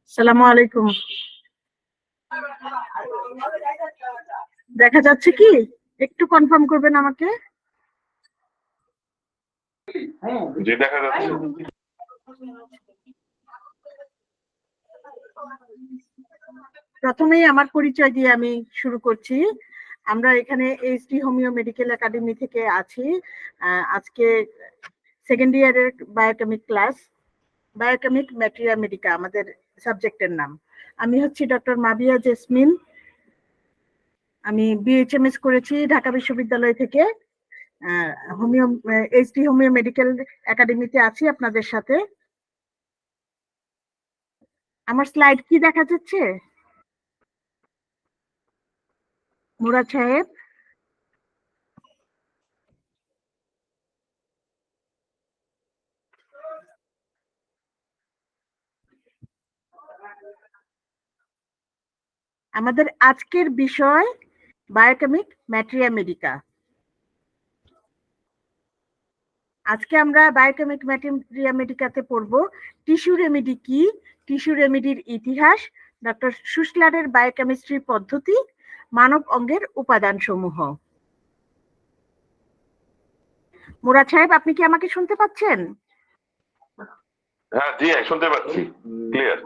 আসসালামু আলাইকুম। দেখা যাচ্ছে কি? একটু কনফার্ম করবেন আমাকে। জি, দেখা যাচ্ছে। প্রথমেই আমার পরিচয় দিয়ে আমি শুরু করছি। আমরা এখানে এইচডি হোমিও মেডিকেল একাডেমি থেকে আছি। আজকে সেকেন্ড ইয়ারের biochemic class, biochemic materia medica আমাদের সাবজেক্টের নাম। আমি হচ্ছি ডক্টর মাবিয়া জেসমিন। আমি বিএইচএমএস করেছি ঢাকা বিশ্ববিদ্যালয় থেকে। হোমিও এইচডি হোমিও মেডিকেল একাডেমিতে আছি আপনাদের সাথে। আমার স্লাইড কি দেখা যাচ্ছে মুরাদ সাহেব? আমাদের আজকের বিষয় বায়োকেমিক ম্যাটেরিয়া মেডিকা। আজকে আমরা বায়োকেমিক ম্যাটেরিয়া মেডিকাতে পড়ব টিস্যু রেমেডি কি, টিস্যু রেমেডির ইতিহাস, ডক্টর সুশলারের বায়োকেমিস্ট্রি পদ্ধতি, মানব অঙ্গের উপাদান সমূহ। মুরাদ সাহেব, আপনি কি আমাকে শুনতে পাচ্ছেন? হ্যাঁ জি, শুনতে পাচ্ছি ক্লিয়ার।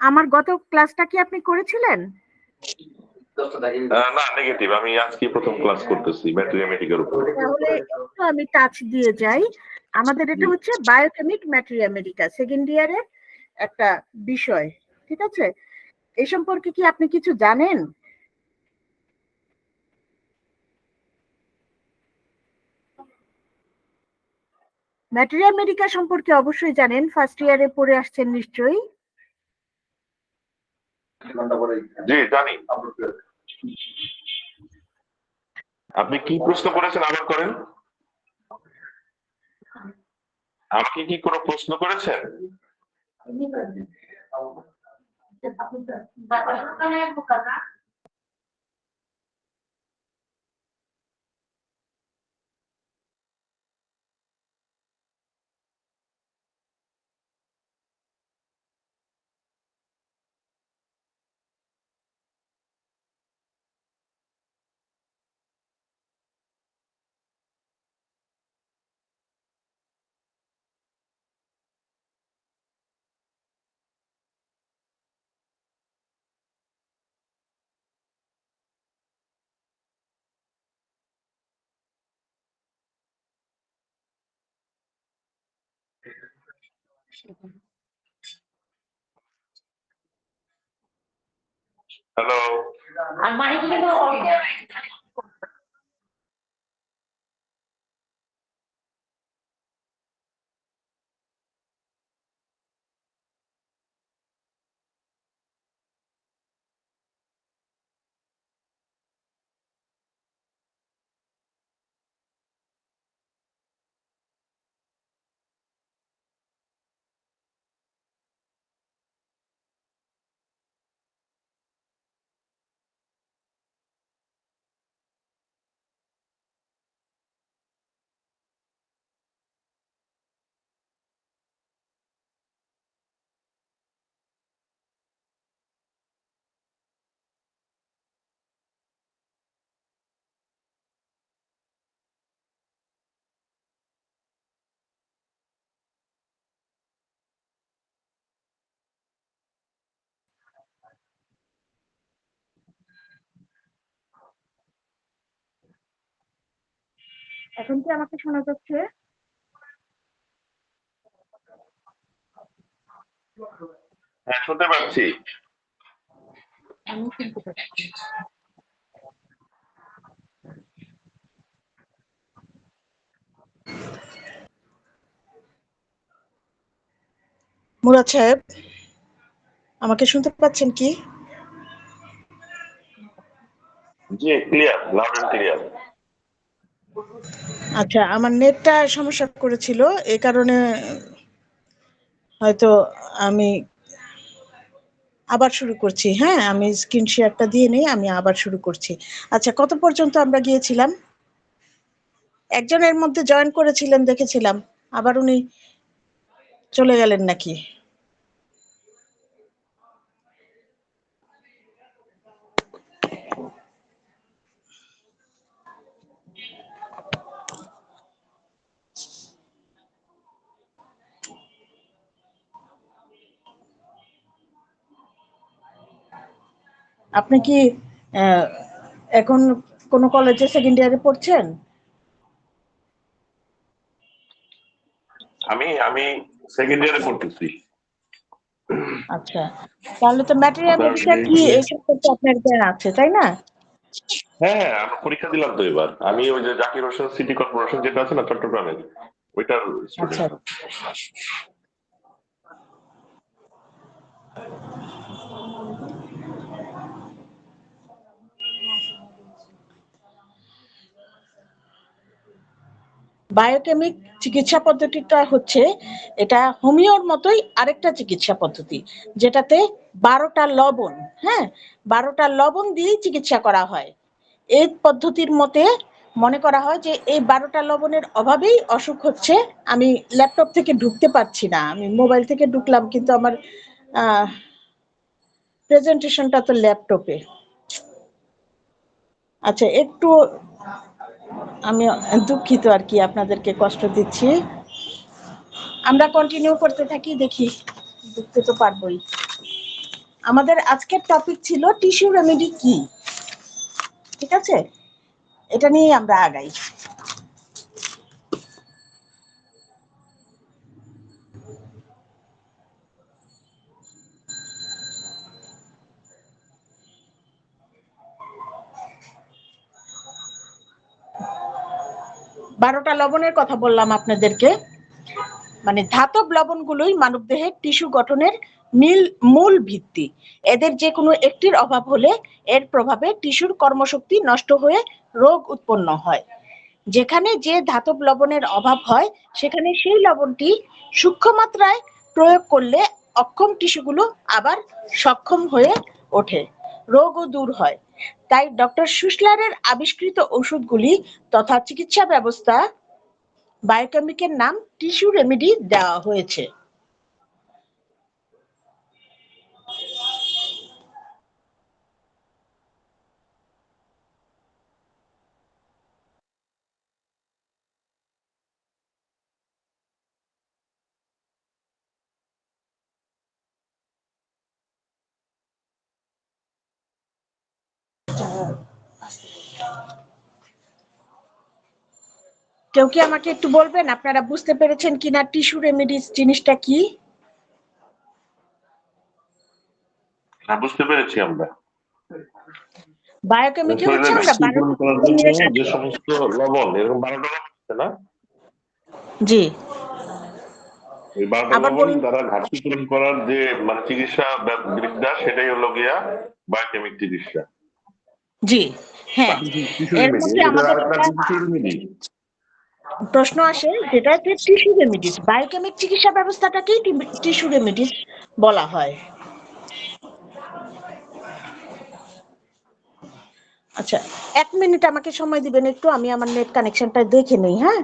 আমার গত ক্লাসটা কি আপনি করেছিলেন? না, নেগেটিভ। আমি আজকে প্রথম ক্লাস করতেছি ম্যাটেরিয়া মেডিকের উপর। তাহলে একটু আমি টাচ দিয়ে যাই। আমাদের এটা হচ্ছে বায়োকেমিক ম্যাটেরিয়া মেডিকা, সেকেন্ড ইয়ারের একটা বিষয়। ঠিক আছে, এই সম্পর্কে কি আপনি কিছু জানেন? ম্যাটেরিয়া মেডিকা সম্পর্কে অবশ্যই জানেন, ফার্স্ট ইয়ারে পড়ে আসছেন নিশ্চয়ই। জি জানি। আপনি কি প্রশ্ন করেছেন আবার করেন। আপনি কি কোনো প্রশ্ন করেছেন? হ্যালো। এখন কি আমাকে শোনা যাচ্ছে? হ্যাঁ শুনতে পাচ্ছি। আমি শুনতে পাচ্ছি। মুরাদ সাহেব, আমাকে শুনতে পাচ্ছেন কি? জি ক্লিয়ার, লাউড এন্ড ক্লিয়ার। আচ্ছা, আমার নেটটা সমস্যা করেছিল, এই কারণে হয়তো আমি আবার শুরু করছি। হ্যাঁ, আমি স্ক্রিন শেয়ারটা দিয়ে নেই, আমি আবার শুরু করছি। আচ্ছা, কত পর্যন্ত আমরা গিয়েছিলাম? একজনের মধ্যে জয়েন করেছিলেন দেখেছিলাম, আবার উনি চলে গেলেন নাকি? আপনি কি এখন কোন কলেজে সেকেন্ড ইয়ারে পড়ছেন? আমি সেকেন্ড ইয়ারে পড়তেছি। আচ্ছা, তাহলে তো ম্যাটেরিয়াল আপনার মেডিসিন কি এই সম্পর্কে আপনার জ্ঞান আছে, তাই না? হ্যাঁ, আমি পরীক্ষা দিলাম তো এবার। আমি ওই যে জাকির হোসেন সিটি কর্পোরেশন যেটা আছে না চট্টগ্রামের, ওইটার আচ্ছা, স্টুডেন্ট। বায়োকেমিক চিকিৎসা পদ্ধতিটা হচ্ছে, এটা হোমিওর মতোই আরেকটা চিকিৎসা পদ্ধতি, যেটাতে 12টা লবণ, হ্যাঁ, 12টা লবণ দিয়েই চিকিৎসা করা হয়। এই পদ্ধতির মতে মনে করা হয় যে এই 12টা লবণের অভাবেই অসুখ হচ্ছে। আমি ল্যাপটপ থেকে ঢুকতে পারছি না, আমি মোবাইল থেকে ঢুকলাম, কিন্তু আমার প্রেজেন্টেশনটা তো ল্যাপটপে। আচ্ছা, একটু আমি দুঃখিত আর কি, আপনাদেরকে কষ্ট দিচ্ছি। আমরা কন্টিনিউ করতে থাকি, দেখি বুঝতে তো পারবোই। আমাদের আজকের টপিক ছিল টিস্যু রেমেডি কি, ঠিক আছে, এটা নিয়ে আমরা আগাই। বারোটা লবণের কথা বললাম আপনাদেরকে, মানে ধাতব লবণগুলোই মানবদেহের টিস্যু গঠনের মূল ভিত্তি। এদের যে কোনো একটির অভাব হলে এর প্রভাবে টিস্যুর কর্মশক্তি নষ্ট হয়ে রোগ উৎপন্ন হয়। যেখানে যে ধাতব লবণের অভাব হয়, সেখানে সেই লবণটি সূক্ষ্ম মাত্রায় প্রয়োগ করলে অক্ষম টিস্যুগুলো আবার সক্ষম হয়ে ওঠে, রোগও দূর হয়। তাই ডক্টর শুশলারের আবিষ্কৃত ওষুধগুলি তথা চিকিৎসা ব্যবস্থা বায়োকেমিকের নাম টিস্যু রেমেডি দেওয়া হয়েছে। কেউ কি আমাকে একটু বলবেন আপনারা বুঝতে পেরেছেন কিনা টিস্যু রেমেডিস জিনিসটা কি? হ্যাঁ, বুঝতে পেরেছি আমরা। বায়োকেমিকে হচ্ছে শরীরে আমরা ভ্যাকসিন তৈরি করার জন্য বারোটা যে সাথে, সমস্ত লবণ, এরকম 12টা লবণ আছে না, জি ওই 12টা আবার লবণ বলুন। দ্বারা ঘাটতি পূরণ করার যে মানে চিকিৎসা বিদ্যা, সেটাই হলো গিয়া বায়োকেমিক চিকিৎসা জি, বা হ্যাঁ, টিস্যু এর রেমেডি। মধ্যে এটা আমাদের আরেকটা একটা টিস্যু রেমেডি। প্রশ্ন আসে, যেটা হচ্ছে টিস্যু রেমিডিস, বায়োকেমিক চিকিৎসা ব্যবস্থাটাকেই টিস্যু রেমিডিস বলা হয়। আচ্ছা, 1 মিনিট আমাকে সময় দিবেন একটু, আমি আমার নেট কানেকশনটা দেখে নেই, হ্যাঁ।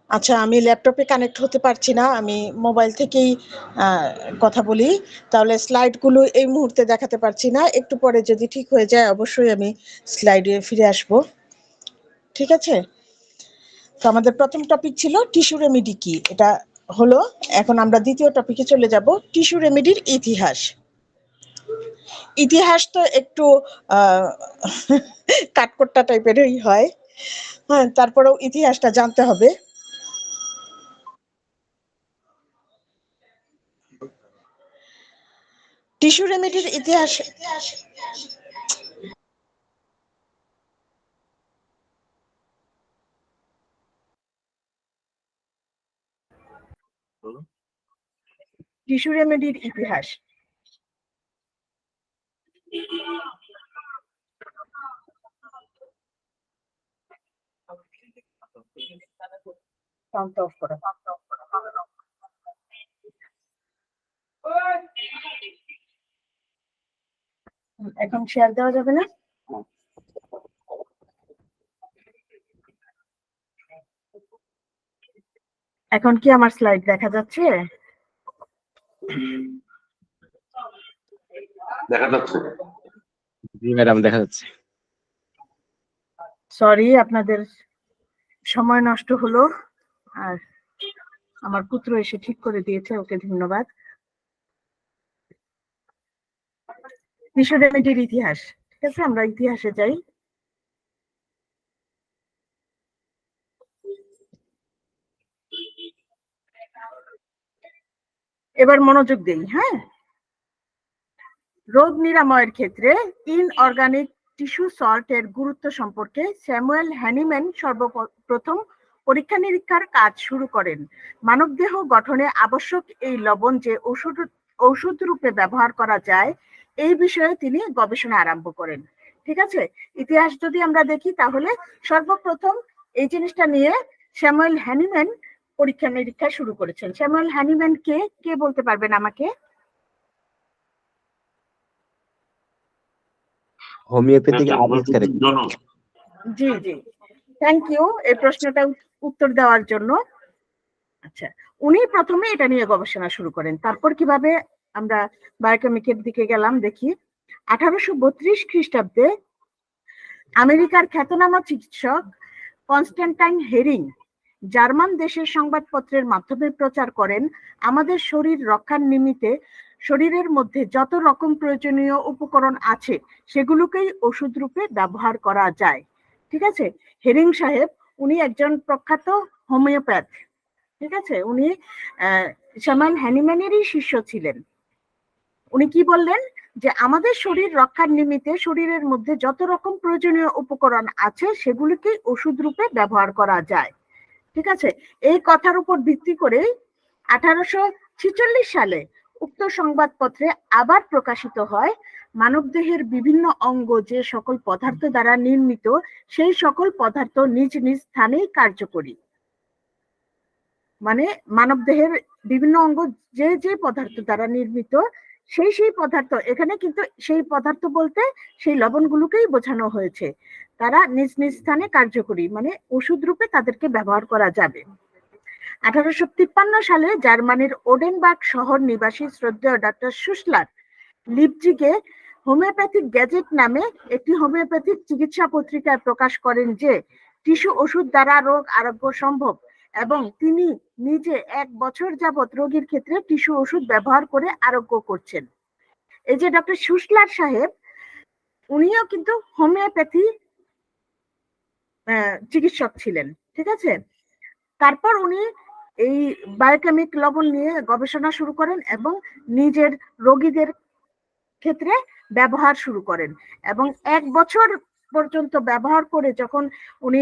আচ্ছা, আমি ল্যাপটপে কানেক্ট হতে পারছি না, আমি মোবাইল থেকেই কথা বলি। তাহলে স্লাইডগুলো এই মুহূর্তে দেখাতে পারছি না, একটু পরে যদি ঠিক হয়ে যায় অবশ্যই আমি স্লাইডে ফিরে আসব। ঠিক আছে, তো আমাদের প্রথম টপিক ছিল টিস্যু রেমেডি কি, এটা হলো। এখন আমরা দ্বিতীয় টপিকে চলে যাব, টিস্যু রেমেডির ইতিহাস। ইতিহাস তো একটু কাঠকোট্টা টাইপেরই হয়, হ্যাঁ, তারপরেও ইতিহাসটা জানতে হবে। টিস্যু রেমেডির ইতিহাস টিস্যু রেমেডির ইতিহাস এখন শেয়ার দেওয়া যাবে না? এখন কি আমার স্লাইড দেখা যাচ্ছে? দেখা যাচ্ছে। জি ম্যাডাম, দেখা যাচ্ছে। সরি, আপনাদের সময় নষ্ট হলো, আর আমার পুত্র এসে ঠিক করে দিয়েছে, ওকে ধন্যবাদ। টিস্যু রেমেডির ইতিহাস, ঠিক আছে, আমরা ইতিহাসে যাই। এবার মনোযোগ দেই। হ্যাঁ, রোগ নিরাময়ের ক্ষেত্রে ইনঅর্গানিক টিস্যু সল্ট এর গুরুত্ব সম্পর্কে স্যামুয়েল হ্যানিম্যান সর্বপ্রথম পরীক্ষা নিরীক্ষার কাজ শুরু করেন। মানবদেহ গঠনে আবশ্যক এই লবণ যে ঔষধ রূপে ব্যবহার করা যায়, এই বিষয়ে তিনি গবেষণা আরম্ভ করেন। ঠিক আছে, ইতিহাস যদি আমরা দেখি তাহলে সর্বপ্রথম এই জিনিসটা নিয়ে স্যামুয়েল হ্যানিম্যান পরীক্ষা নিরীক্ষা শুরু করেছেন। স্যামুয়েল হ্যানিম্যান কে বলতে পারবেন আমাকে? হোমিওপ্যাথিক আবিষ্কার। জি জি, থ্যাংক ইউ এই প্রশ্নটা উত্তর দেওয়ার জন্য। আচ্ছা, উনি প্রথমে এটা নিয়ে গবেষণা শুরু করেন। তারপর কিভাবে আমরা বায়োকেমিকের দিকে গেলাম দেখি। 1832 খ্রিস্টাব্দে আমেরিকার খ্যাতনামা চিকিৎসক কনস্ট্যান্টাইন হেরিং জার্মান দেশের সংবাদপত্রের মাধ্যমে প্রচার করেন, আমাদের শরীর রক্ষার নিমিত্তে শরীরের মধ্যে যত রকম প্রয়োজনীয় উপকরণ আছে সেগুলোকেই ওষুধ রূপে ব্যবহার করা যায়। ঠিক আছে, হেরিং সাহেব উনি একজন প্রখ্যাত হোমিওপ্যাথ। ঠিক আছে, উনি স্যামুয়েল হ্যানিম্যানেরই শিষ্য ছিলেন। উনি কি বললেন যে আমাদের শরীর রক্ষার নিমিত্তে শরীরের মধ্যে যত রকম প্রয়োজনীয় উপকরণ আছে সেগুলিকে ওষুধ রূপে ব্যবহার করা যায়। ঠিক আছে, এই কথার উপর ভিত্তি করে 1846 সালে উক্ত সংবাদপত্রে আবার প্রকাশিত হয়, মানবদেহের বিভিন্ন অঙ্গ যে সকল পদার্থ দ্বারা নির্মিত সেই সকল পদার্থ নিজ নিজ স্থানেই কার্যকরী। মানে মানবদেহের বিভিন্ন অঙ্গ যে যে পদার্থ দ্বারা নির্মিত সেই পদার্থ, এখানে কিন্তু সেই পদার্থ বলতে সেই লবণগুলোকেই বোঝানো হয়েছে, তারা নিজ নিজ স্থানে কার্যকরী, মানে ওষুধ রূপে তাদেরকে ব্যবহার করা যাবে। 1853 সালে জার্মানির ওডেনবার্গ শহর নিবাসী শ্রদ্ধেয় ডক্টর শুসলার লিপজিগে হোমিওপ্যাথিক গ্যাজেট নামে একটি হোমিওপ্যাথিক চিকিৎসা পত্রিকায় প্রকাশ করেন যে টিস্যু ওষুধ দ্বারা রোগ আরোগ্য সম্ভব, এবং তিনি নিজে 1 বছর যাবৎ রোগীর ক্ষেত্রে টিস্যু ওষুধ ব্যবহার করে আরোগ্য করছেন। এই যে ডক্টর শুসলার সাহেব, উনিও কিন্তু হোমিওপ্যাথি চিকিৎসক ছিলেন। ঠিক আছে, তারপর উনি এই বায়োকেমিক লবণ নিয়ে গবেষণা শুরু করেন এবং নিজের রোগীদের ক্ষেত্রে ব্যবহার শুরু করেন, এবং 1 বছর পর্যন্ত ব্যবহার করে যখন উনি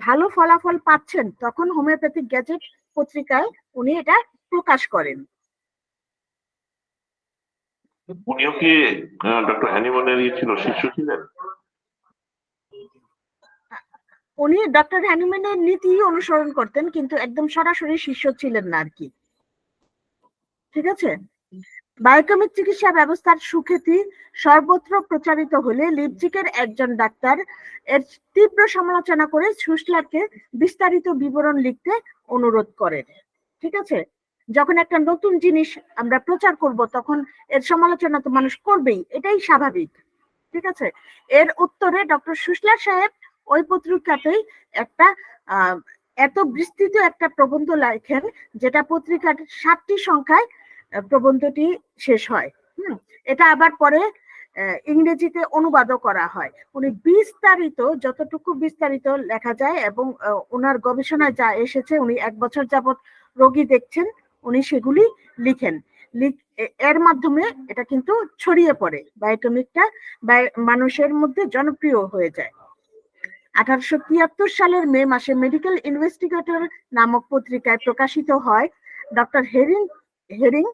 ভালো ফলাফল পাচ্ছেন তখন হোমিওপ্যাথিক গ্যাজেট পত্রিকায় উনি এটা প্রকাশ করেন। উনিও কি ডক্টর হ্যানিম্যানের ছিল, শিষ্য ছিলেন? উনি ডক্টর হ্যানিম্যানের নীতি অনুসরণ করতেন, কিন্তু একদম সরাসরি শিষ্য ছিলেন না আর কি। ঠিক আছে, বায়োকেমিক চিকিৎসা ব্যবস্থার সুখ্যাতি সর্বত্র প্রচারিত হলে লিপজিকের একজন ডাক্তার এর তীব্র সমালোচনা করে সুসলারকে বিস্তারিত বিবরণ লিখতে অনুরোধ করেন। ঠিক আছে, যখন একটা নতুন জিনিস আমরা প্রচার করব তখন এর সমালোচনা তো মানুষ করবেই, এটাই স্বাভাবিক। ঠিক আছে, এর উত্তরে ডক্টর সুসলার সাহেব ওই পত্রিকাতেই একটা এত বিস্তৃত একটা প্রবন্ধ লেখেন যেটা পত্রিকার 7টি সংখ্যায় প্রবন্ধটি শেষ হয়। এটা আবার পরে ইংরেজিতে অনুবাদও করা হয়। উনি বিস্তারিত, যতটুকু বিস্তারিত লেখা যায় এবং ওনার গবেষণায় যা এসেছে, উনি 1 বছর যাবত রোগী দেখছেন, উনি সেগুলি লিখেন। এর মাধ্যমে এটা কিন্তু ছড়িয়ে পড়ে, বায়োকেমিকটা মানুষের মধ্যে জনপ্রিয় হয়ে যায়। 1873 সালের মে মাসে মেডিকেল ইনভেস্টিগেটর নামক পত্রিকায় প্রকাশিত হয় ডক্টর হেরিং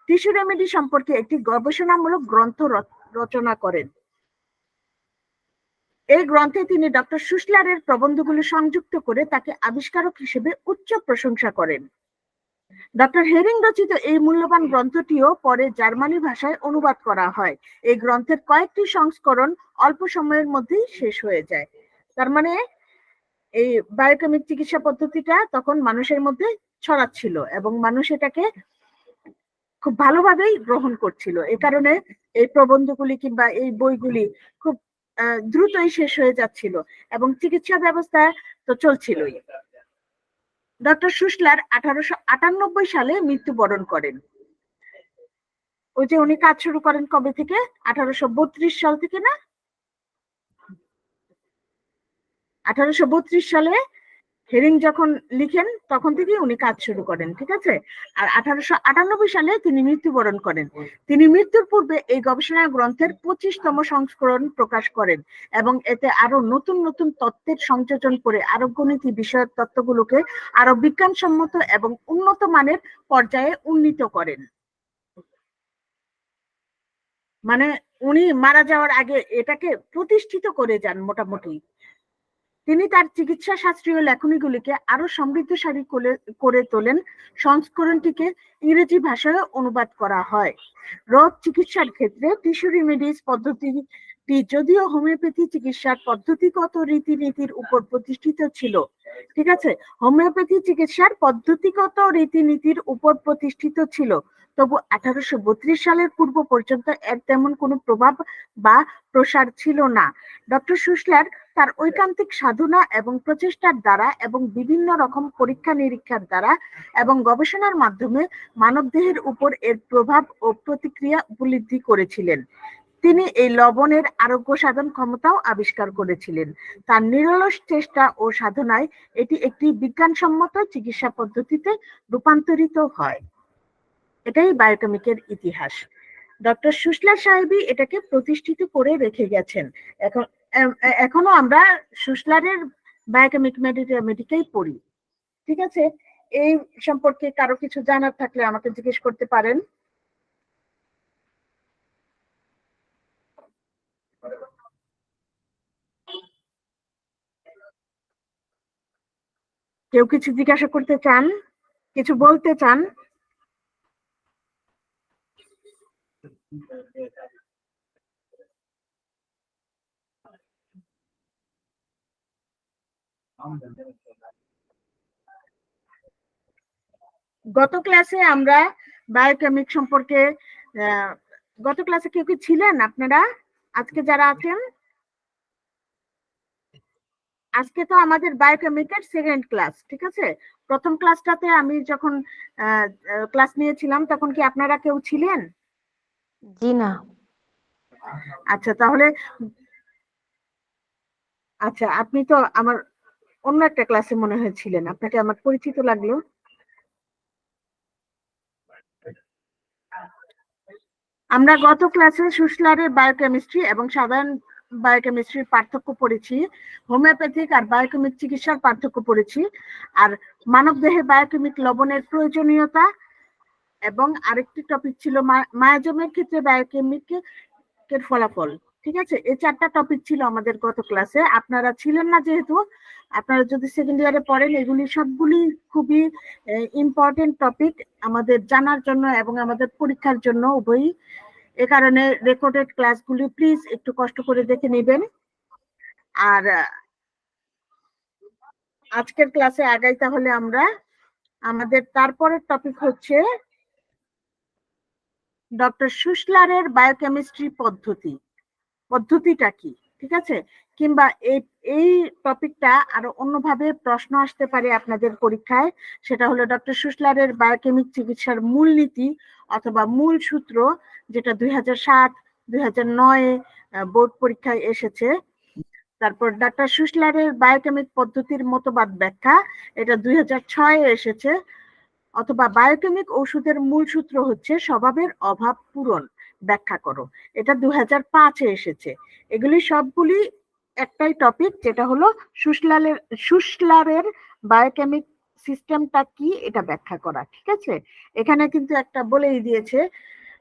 টিস্যু রেমেডি সম্পর্কে একটি গবেষণামূলক গ্রন্থ রচনা করেন। এই গ্রন্থে তিনি ডক্টর সুসলারের প্রবন্ধগুলো সংযুক্ত করে তাকে আবিষ্কারক হিসেবে উচ্চ প্রশংসা করেন। ডক্টর হেরিং রচিত এই মূল্যবান গ্রন্থটিও পরে জার্মানি ভাষায় অনুবাদ করা হয়। এই গ্রন্থের কয়েকটি সংস্করণ অল্প সময়ের মধ্যেই শেষ হয়ে যায়। তার মানে এই বায়োকেমিক চিকিৎসা পদ্ধতিটা তখন মানুষের মধ্যে ছড়াচ্ছিল এবং মানুষ এটাকে খুব ভালোভাবেই গ্রহণ করছিল। এই কারণে এই প্রবন্ধগুলি কিংবা এই বইগুলি খুব দ্রুতই শেষ হয়ে যাচ্ছিল এবং চিকিৎসা ব্যবস্থা তো চলছিলই। ডক্টর সুসলার 1898 সালে মৃত্যুবরণ করেন। ওই যে উনি কাজ শুরু করেন কবে থেকে? 1832 সাল থেকে না? 1832 সালে হেরিং যখন লিখেন তখন থেকে উনি কাজ শুরু করেন। ঠিক আছে, আর 1898 সালে তিনি মৃত্যুবরণ করেন। তিনি মৃত্যুর পূর্বে এই গবেষণা গ্রন্থের 25তম সংস্করণ প্রকাশ করেন এবং এতে আরো নতুন নতুন তত্ত্বের সংযোজন করে আরোগ্যনীতি বিষয়ক তত্ত্বগুলোকে আরো বিজ্ঞানসম্মত এবং উন্নত মানের পর্যায়ে উন্নীত করেন। মানে উনি মারা যাওয়ার আগে এটাকে প্রতিষ্ঠিত করে যান মোটামুটি। তিনি তার চিকিৎসা শাস্ত্রীয় লেখনীগুলিকে আরো সমৃদ্ধশালী করে তোলেন। সংস্করণটিকে ইংরেজি ভাষায় অনুবাদ করা হয়। রোগ চিকিৎসার ক্ষেত্রে টিস্যু রেমেডিস পদ্ধতিটি যদিও হোমিওপ্যাথি চিকিৎসার পদ্ধতিগত রীতিনীতির উপর প্রতিষ্ঠিত ছিল, ঠিক আছে, হোমিওপ্যাথি চিকিৎসার পদ্ধতিগত রীতিনীতির উপর প্রতিষ্ঠিত ছিল, তবু 1832 সালের পূর্ব পর্যন্ত এর তেমন কোনো প্রভাব বা প্রসার ছিল না। ডক্টর সুসলার তার ঐকান্তিক সাধনা এবং প্রচেষ্টার দ্বারা এবং বিভিন্ন রকম পরীক্ষা নিরীক্ষার দ্বারা এবং গবেষণার মাধ্যমে মানবদেহের উপর এর প্রভাব ও প্রতিক্রিয়া উপলব্ধি করেছিলেন। তিনি এই লবণের আরোগ্য সাধন ক্ষমতাও আবিষ্কার করেছিলেন। তার নিরলস চেষ্টা ও সাধনায় এটি একটি বিজ্ঞানসম্মত চিকিৎসা পদ্ধতিতে রূপান্তরিত হয়। এটাই বায়োকেমিকের ইতিহাস। ডক্টর সুসলার সাহেবই এটাকে প্রতিষ্ঠিত করে রেখে গেছেন। এখনো আমরা সুসলারের বায়োকেমিক মেডিকেই পড়ি। ঠিক আছে, এই সম্পর্কে কারো কিছু জানার থাকলে আমাকে জিজ্ঞেস করতে পারেন। কেউ কিছু জিজ্ঞাসা করতে চান, কিছু বলতে চান? গত ক্লাসে আমরা বায়োকেমিক সম্পর্কে গত ক্লাসে কেউ কি ছিলেন আপনারা? আজকে যারা আছেন, আজকে তো আমাদের বায়োকেমিকের সেকেন্ড ক্লাস। ঠিক আছে, প্রথম ক্লাসটাতে আমি যখন ক্লাস নিয়েছিলাম তখন কি আপনারা কেউ ছিলেন? জি না। আচ্ছা, তাহলে আচ্ছা, আপনি তো আমার অন্য একটা ক্লাসে মনে হয়েছিলেন, আপনাকে আমার পরিচিত লাগলো। আমরা গত ক্লাসে সুসলারের বায়োকেমিস্ট্রি এবং সাধারণ বায়োকেমিস্ট্রির পার্থক্য পড়েছি, হোমিওপ্যাথিক আর বায়োকেমিক চিকিৎসার পার্থক্য পড়েছি, আর মানবদেহে বায়োকেমিক লবণের প্রয়োজনীয়তা, এবং আরেকটি টপিক ছিল মায়াজমের ক্ষেত্রে বায়োকেমিকের ফলাফল। ঠিক আছে, এই 4টা টপিক ছিল আমাদের গত ক্লাসে। আপনারা ছিলেন না যেহেতু, আপনারা যদি সেকেন্ড ইয়ারে পড়েন, এগুলি সবগুলি খুবই ইম্পর্টেন্ট টপিক আমাদের জানার জন্য এবং আমাদের পরীক্ষার জন্য উভয়ই। এ কারণে রেকর্ডেড ক্লাসগুলি প্লিজ একটু কষ্ট করে দেখে নেবেন। আর আজকের ক্লাসে আগাই তাহলে আমরা। আমাদের তারপরের টপিক হচ্ছে ডক্টর শুশলারের বায়োকেমিস্ট্রি পদ্ধতিটা কি, ঠিক আছে? কিংবা এই টপিকটা আরো অন্যভাবে প্রশ্ন আসতে পারে আপনাদের পরীক্ষায়। সেটা হলো ডক্টর শুশলারের বায়োকেমিক চিকিৎসার মূলনীতি অথবা মূল সূত্র, যেটা 2007 2009 বোর্ড পরীক্ষায় এসেছে। তারপর ডক্টর শুশলারের বায়োকেমিক পদ্ধতির মতবাদ ব্যাখ্যা, এটা 2006 এসেছে। অথবা বায়োকেমিক ওষুধের মূল সূত্র হচ্ছে স্বভাবের অভাব পূরণ, ব্যাখ্যা করো, এটা 2005 এসেছে। এগুলি সবগুলি একটাই টপিক, যেটা হলো শুশলারের বায়োকেমিক সিস্টেমটা কি এটা ব্যাখ্যা করা, ঠিক আছে? এখানে কিন্তু একটা বলেই দিয়েছে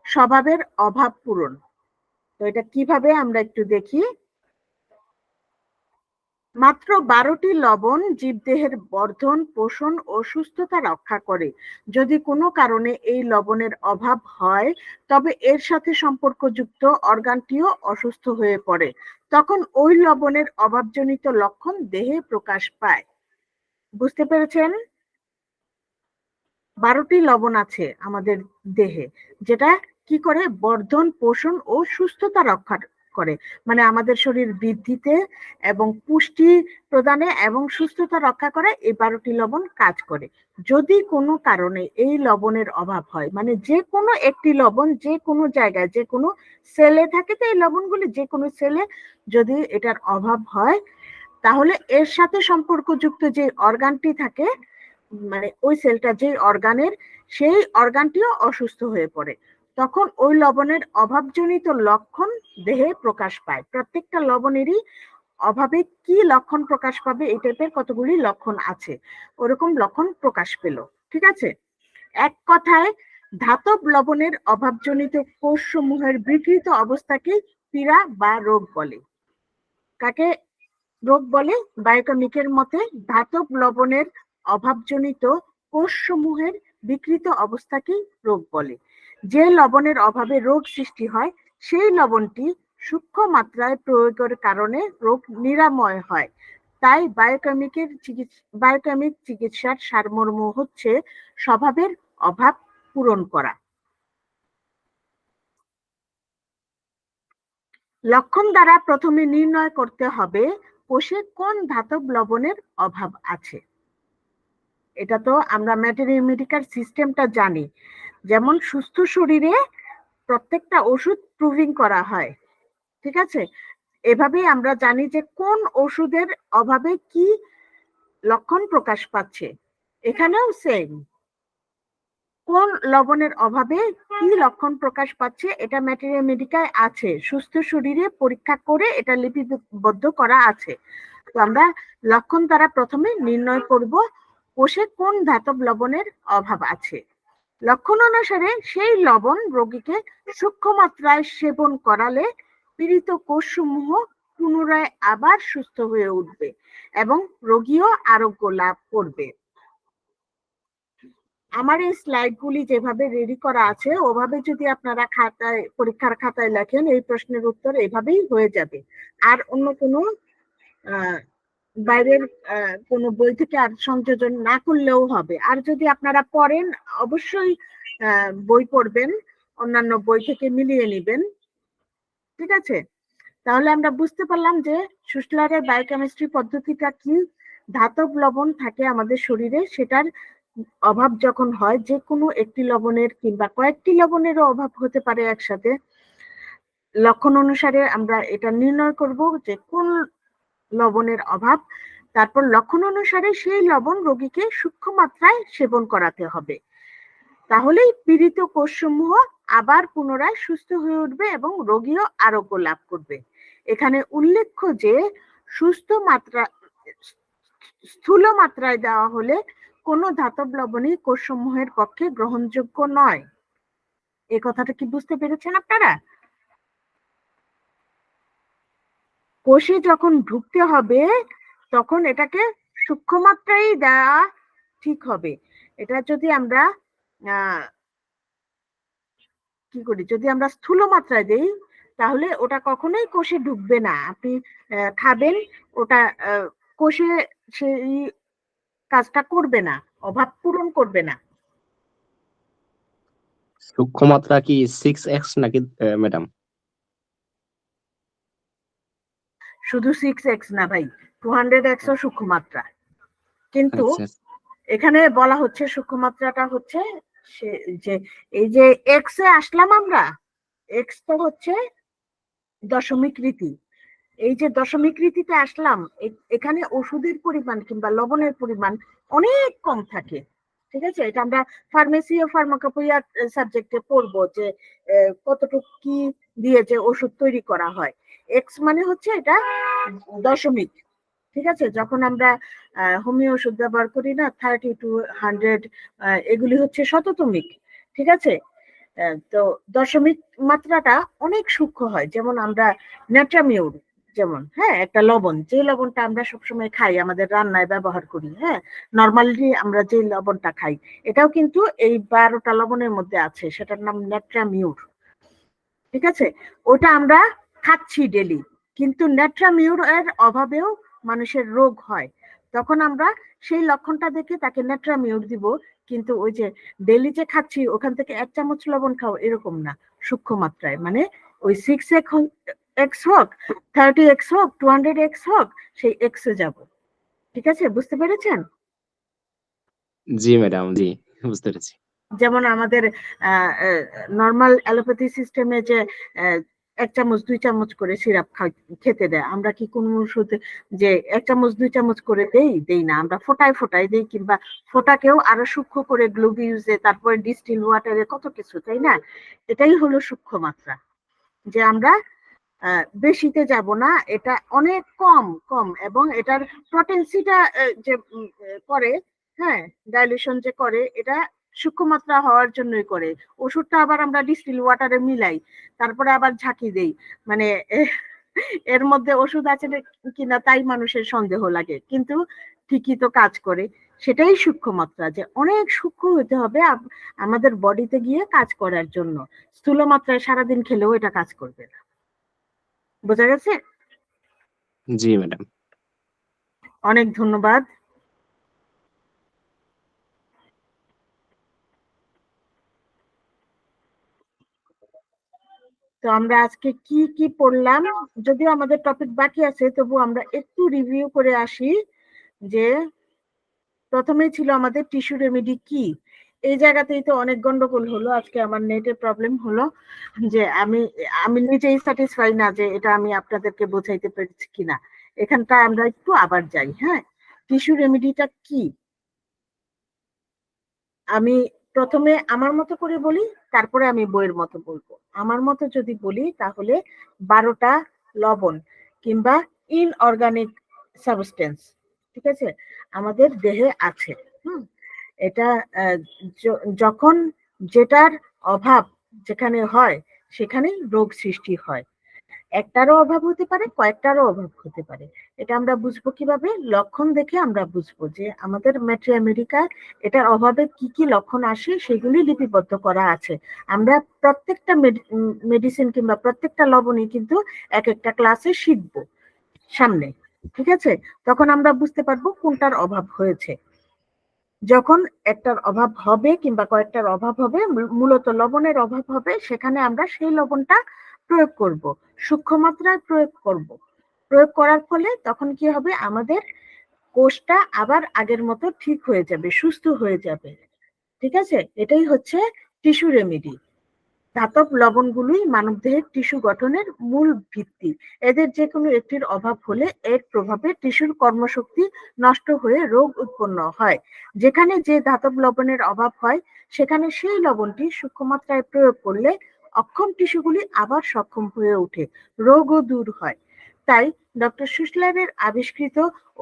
স্বভাবের অভাব পূরণ। তো এটা কিভাবে আমরা একটু দেখি। মাত্র 12টি লবণ জীবদেহের বর্ধন, পোষণ ও সুস্থতা রক্ষা করে। যদি কোনো কারণে এই লবণের অভাব হয়, তবে এর সাথে সম্পর্কযুক্ত অর্গানটিও অসুস্থ হয়ে পড়ে। তখন ওই লবণের অভাবজনিত লক্ষণ দেহে প্রকাশ পায়। বুঝতে পেরেছেন? 12টি লবণ আছে আমাদের দেহে, যেটা কি করে? বর্ধন, পোষণ ও সুস্থতা রক্ষা করে। মানে আমাদের শরীর বৃদ্ধিতে এবং পুষ্টি প্রদানে এবং সুস্থতা রক্ষা করে এই 12টি লবণ কাজ করে। যদি কোনো কারণে এই লবণের অভাব হয়, মানে যে কোনো একটি লবণ যে কোনো জায়গায় যে কোনো সেলে থাকে, তো এই লবণগুলি যে কোনো সেলে যদি এটার অভাব হয়, তাহলে এর সাথে সম্পর্কযুক্ত যে অর্গানটি থাকে, মানে ওই সেলটা যে অর্গানের, সেই অর্গানটিও অসুস্থ হয়ে পড়ে। তখন ওই লবণের অভাবজনিত লক্ষণ দেহে প্রকাশ পায়। প্রত্যেকটা লবণেরই অভাবে কি লক্ষণ প্রকাশ পাবে, এই টাইপের কতগুলি লক্ষণ আছে, ওরকম লক্ষণ প্রকাশ পেল, ঠিক আছে? এক কথায় ধাতব লবণের অভাবজনিত কোষসমূহের বিকৃত অবস্থাকে পীড়া বা রোগ বলে। কাকে রোগ বলে? বায়োকেমিকের মতে ধাতব লবণের অভাবজনিত কোষসমূহের বিকৃত অবস্থাকেই রোগ বলে। যে লবণের অভাবে রোগ সৃষ্টি হয়, সেই লবণটি সূক্ষ্ম মাত্রায় প্রয়োগের কারণে রোগ নিরাময় হয়। তাই বায়োকেমিক চিকিৎসার সারমর্ম হচ্ছে স্বভাবের অভাব পূরণ করা। লক্ষণ দ্বারা প্রথমে নির্ণয় করতে হবে কোষে কোন ধাতব লবণের অভাব আছে। এটা তো আমরা ম্যাটেরিয়াল সিস্টেমটা জানি। যেমন সুস্থ শরীরে প্রত্যেকটা ওষুধ প্রুভিং করা হয়, ঠিক আছে? এভাবেই আমরা জানি যে কোন ওষুধের অভাবে কি লক্ষণ প্রকাশ পাচ্ছে। এখানেও সেম, কোন লবণের অভাবে কি লক্ষণ প্রকাশ পাচ্ছে এটা ম্যাটেরিয়াল আছে, সুস্থ শরীরে পরীক্ষা করে এটা লিপিবদ্ধ করা আছে। তো আমরা লক্ষণ দ্বারা প্রথমে নির্ণয় করব কোষে কোন ধাতব লবণের অভাব আছে। লক্ষণ অনুসারে সেই লবণ রোগীকে সূক্ষ্ম মাত্রায় সেবন করালে পীড়িত কোষসমূহ পুনরায় আবার সুস্থ হয়ে উঠবে এবং রোগীও আরোগ্য লাভ করবে। আমার এই স্লাইডগুলি যেভাবে রেডি করা আছে, ওভাবে যদি আপনারা খাতায়, পরীক্ষার খাতায় লেখেন, এই প্রশ্নের উত্তর এভাবেই হয়ে যাবে। আর অন্য কোনো বাইরের কোনো বই থেকে আর সংযোজন না করলেও হবে। আর যদি আপনারা পড়েন, অবশ্যই বই পড়বেন, অন্যান্য বই থেকে মিলিয়ে নেবেন, ঠিক আছে? তাহলে আমরা বুঝতে পারলাম যে শুশলারের বায়োকেমিস্ট্রি পদ্ধতিটা কি। ধাতব লবণ থাকে আমাদের শরীরে, সেটার অভাব যখন হয়, যে কোনো একটি লবণের কিংবা কয়েকটি লবণেরও অভাব হতে পারে একসাথে, লক্ষণ অনুসারে আমরা এটা নির্ণয় করব যে কোন লবণের অভাব। তারপর লক্ষণ অনুসারে সেই লবণ রোগীকে সূক্ষ্ম মাত্রায় সেবন করাতে হবে। তাহলেই পীড়িত কোষসমূহ আবার পুনরায় সুস্থ হয়ে উঠবে এবং রোগীও আরোগ্য লাভ করবে। এখানে উল্লেখ্য যে স্থূল মাত্রায় দেওয়া হলে কোনো ধাতব লবণই কোষসমূহের পক্ষে গ্রহণযোগ্য নয়। এই কথাটা কি বুঝতে পেরেছেন আপনারা? কোষে যখন ঢুকতে হবে, তখন এটাকে সূক্ষ্ম মাত্রায় দেওয়া ঠিক হবে। এটা যদি আমরা কি করি, যদি আমরা স্থূল মাত্রায় দেই তাহলে ওটা কখনোই কোষে ঢুকবে না। আপনি খাবেন, ওটা কোষে সেই কাজটা করবে না, অভাব পূরণ করবে না। সূক্ষ্ম মাত্রা কি 6x নাকি ম্যাডাম? শুধু 6x না ভাই, 200x ও সূক্ষ্ম মাত্রা। কিন্তু আচ্ছা আচ্ছা। এখানে বলা হচ্ছে সূক্ষ্ম মাত্রাটা হচ্ছে সে যে এই যে এক্স এ আসলাম আমরা, এক্স তো হচ্ছে দশমিক রীতি। এই যে দশমিক রীতিতে আসলাম, এখানে ওষুধের পরিমাণ কিংবা লবণের পরিমাণ অনেক কম থাকে। ঠিক আছে, এটা আমরা ফার্মেসি ও ফার্মাকোপিয়া সাবজেক্টে পড়বো যে কতটুকু কি দিয়ে যে ওষুধ তৈরি করা হয়। এক্স মানে হচ্ছে এটা দশমিক। ঠিক আছে, যখন আমরা হোমিও ওষুধ ব্যবহার করি না, 30 to 100, এগুলি হচ্ছে শততমিক। ঠিক আছে, তো দশমিক মাত্রাটা অনেক সূক্ষ্ম হয়। যেমন আমরা নেট্রামিউর, যেমন হ্যাঁ একটা লবণ, যে লবণটা আমরা সবসময় খাই, আমাদের রান্নায় ব্যবহার করি, হ্যাঁ নর্মালি আমরা যে লবণটা খাই, এটাও কিন্তু এই 12টা লবণের মধ্যে আছে, সেটার নাম নেট্রামিউর। ঠিক আছে, ওটা আমরা খাচ্ছি ডেলি, কিন্তু নেট্রামিউর এর অভাবেও মানুষের রোগ হয়। তখন আমরা সেই লক্ষণটা দেখে তাকে নেট্রামিউর দিব, কিন্তু ওই যে ডেলি যে খাচ্ছি ওখান থেকে 1 চামচ লবণ খাও এরকম না, সূক্ষ্ম মাত্রায়। মানে ওই 6x হোক, 30x হোক, 200x হোক, সেই এক্স এ যাব। ঠিক আছে, বুঝতে পেরেছেন? জি ম্যাডাম, জি বুঝতে পেরেছি। যেমন আমাদের নর্মাল অ্যালোপ্যাথি সিস্টেমে যে 1 চামচ 2 চামচ করে সিরাপ খেতে দেয়, আমরা কি কোন ওষুধ যে 1 চামচ 2 চামচ করে দেই না, আমরা ফোটায় ফোটায় দেই, কিংবা ফোটাকেও আরো সূক্ষ্ম করে গ্লুবিউজে, তারপরে ডিস্টিল ওয়াটারে, কত কিছু, তাই না? এটাই হলো সূক্ষ্ম মাত্রা, যে আমরা বেশিতে যাব না, এটা অনেক কম কম। এবং এটার পটেন্সিটা যে করে, হ্যাঁ ডাইলিউশন যে করে, এটা সূক্ষ্ম মাত্রা হওয়ার জন্যই করে। ওষুধটা আবার আমরা ডিস্টিল ওয়াটারে মিলাই, তারপরে আবার ঝাঁকি দেই, মানে এর মধ্যে ওষুধ আছে কিনা তাই মানুষের সন্দেহ লাগে, কিন্তু ঠিকই তো কাজ করে। সেটাই সূক্ষ্ম মাত্রা, যে অনেক সূক্ষ্ম হতে হবে আমাদের বডিতে গিয়ে কাজ করার জন্য। স্থূল মাত্রায় সারাদিন খেলেও এটা কাজ করবে না। বোঝা গেছে? জি ম্যাডাম। অনেক ধন্যবাদ। তো আমরা আজকে কি কি পড়লাম, যদিও আমাদের টপিক বাকি আছে, তবু আমরা একটু রিভিউ করে আসি। যে প্রথমেই ছিল আমাদের টিস্যু রেমেডি কি। এই জায়গাতেই তো অনেক গন্ডগোল হলো, আজকে আমার নেটের প্রবলেম হলো, যে আমি নিজেই স্যাটিসফাই না যে এটা আমি আপনাদেরকে বোঝাইতে পেরেছি কিনা। এখানটা আমরা একটু আবার যাই। হ্যাঁ, টিস্যু রেমেডিটা কি আমি প্রথমে আমার মতো করে বলি, তারপরে আমি বইয়ের মতো বলবো। আমার মতো যদি বলি তাহলে 12টা লবণ কিংবা ইনঅর্গানিক সাবস্টেন্স, ঠিক আছে, আমাদের দেহে আছে। এটা যখন যেটার অভাব যেখানে হয় সেখানেই রোগ সৃষ্টি হয়। একটারও অভাব হতে পারে, কয়েকটারও অভাব হতে পারে। এটা আমরা বুঝবো কিভাবে? লক্ষণ দেখে আমরা বুঝবো যে আমাদের মেট্রো আমেরিকায় এটার অভাবে কি কি লক্ষণ আসে সেগুলি লিপিবদ্ধ করা আছে। আমরা প্রত্যেকটা মেডিসিন কিংবা প্রত্যেকটা লবণই কিন্তু এক একটা ক্লাসে শিখবো সামনে। ঠিক আছে, তখন আমরা বুঝতে পারবো কোনটার অভাব হয়েছে। যখন একটার অভাব হবে কিংবা কয়েকটার অভাব হবে, মূলত লবণের অভাব হবে, সেখানে আমরা সেই লবণটা প্রয়োগ করব, সূক্ষ্ম মাত্রায় প্রয়োগ করব। প্রয়োগ করার ফলে তখন কি হবে, আমাদের কোষটা আবার আগের মতো ঠিক হয়ে যাবে, সুস্থ হয়ে যাবে। ঠিক আছে, এটাই হচ্ছে টিস্যু রেমেডি। ধাতব লবণগুলোই মানবদেহের টিস্যু গঠনের মূল ভিত্তি। এদের যে কোনো একটির অভাব হলে এর প্রভাবে টিস্যুর কর্মশক্তি নষ্ট হয়ে রোগ উৎপন্ন হয়। যেখানে যে ধাতব লবণের অভাব হয় সেখানে সেই লবণটি সূক্ষ্ম মাত্রায় প্রয়োগ করলে অক্ষম টিস্যুগুলি আবার সক্ষম হয়ে ওঠে, রোগও দূর হয়। তাই ডক্টর সুশলারের আবিষ্কৃত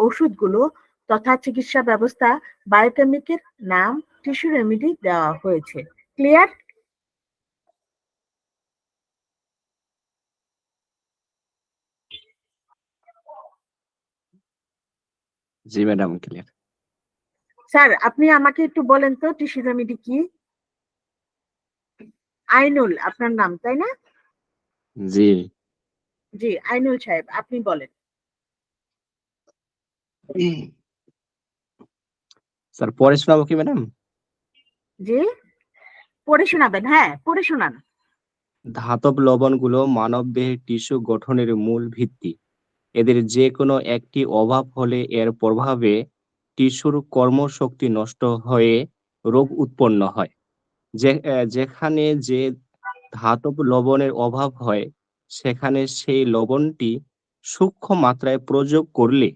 ওষুধগুলো তথা চিকিৎসা ব্যবস্থা বায়োকেমিকের নাম টিস্যু রেমেডি দেওয়া হয়েছে। ক্লিয়ার? জি ম্যাডাম, ক্লিয়ার। স্যার আপনি আমাকে একটু বলেন তো টিস্যু রেমেডি কি? আইনুল আপনার নাম, তাই না? জি জি আইনুল সাহেব, আপনি বলেন। স্যার, পরে শোনাবো কি ম্যাডাম? জি পড়ে শোনাবেন, হ্যাঁ পড়ে শোনান। ধাতব লবণগুলো মানবদেহের টিস্যু গঠনের মূল ভিত্তি। এদের যে কোনো একটি অভাব হলে এর প্রভাবে টিস্যুর কর্মশক্তি নষ্ট হয়ে রোগ উৎপন্ন হয়। যেখানে যে ধাতব লবণের অভাব হয়, সেখানে সেই লবণটি সূক্ষ্ম মাত্রায় প্রয়োগ অক্ষম করলে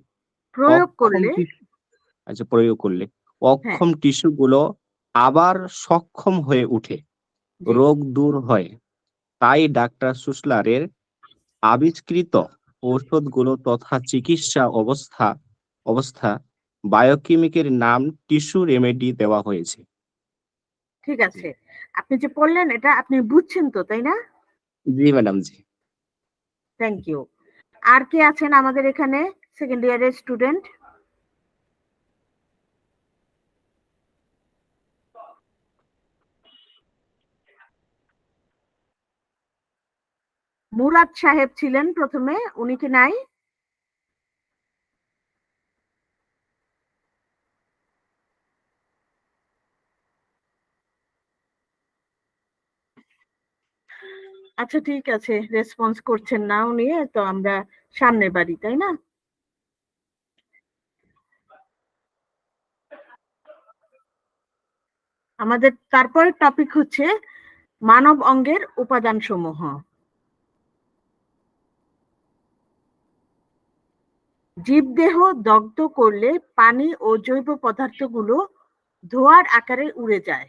টিস্যু প্রয়োগ করলে হ্যাঁ। অক্ষম টিস্যুগুলো আবার সক্ষম হয়ে উঠে, জি রোগ দূর হয়। তাই ডাক্তার সুসলারের আবিষ্কৃত ঔষধগুলো তথা চিকিৎসা অবস্থা বায়োকেমিকের নাম টিস্যু রেমেডি দেওয়া হয়েছে। ঠিক জি আছে, আপনি যে পড়লেন এটা আপনি বুঝছেন তো, তাই না? জি ম্যাডাম, জি। Thank you. আর কে আছেন আমাদের এখানে সেকেন্ড ইয়ারের স্টুডেন্ট? মুরাদ সাহেব ছিলেন প্রথমে, উনি কি নাই? আচ্ছা ঠিক আছে, রেসপন্স করছেন না উনি, তো আমরা সামনের বাড়ি, তাই না? আমাদের তারপরের টপিক হচ্ছে মানব অঙ্গের উপাদান সমূহ। জীবদেহ দগ্ধ করলে পানি ও জৈব পদার্থগুলো ধোঁয়ার আকারে উড়ে যায়।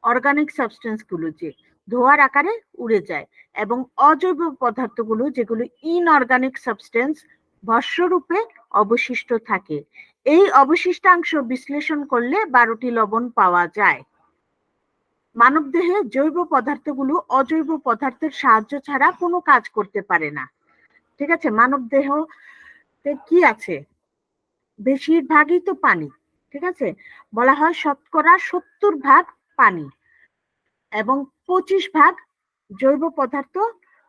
অর্গানিক সাবস্টেন্স গুলো যে ধোঁয়ার আকারে উড়ে যায়, এবং অজৈব পদার্থগুলো যেগুলো ইনঅর্গানিক সাবস্টেন্স ভস্মরূপে অবশিষ্ট থাকে। এই অবশিষ্টাংশ বিশ্লেষণ করলে 12টি লবণ পাওয়া যায়। মানবদেহে জৈব পদার্থগুলো অজৈব পদার্থের সাহায্য ছাড়া কোনো কাজ করতে পারে না। ঠিক আছে, মানবদেহ কি আছে? বেশিরভাগই তো পানি। ঠিক আছে, বলা হয় শতকরা 70% পানি এবং 25% জৈব পদার্থ,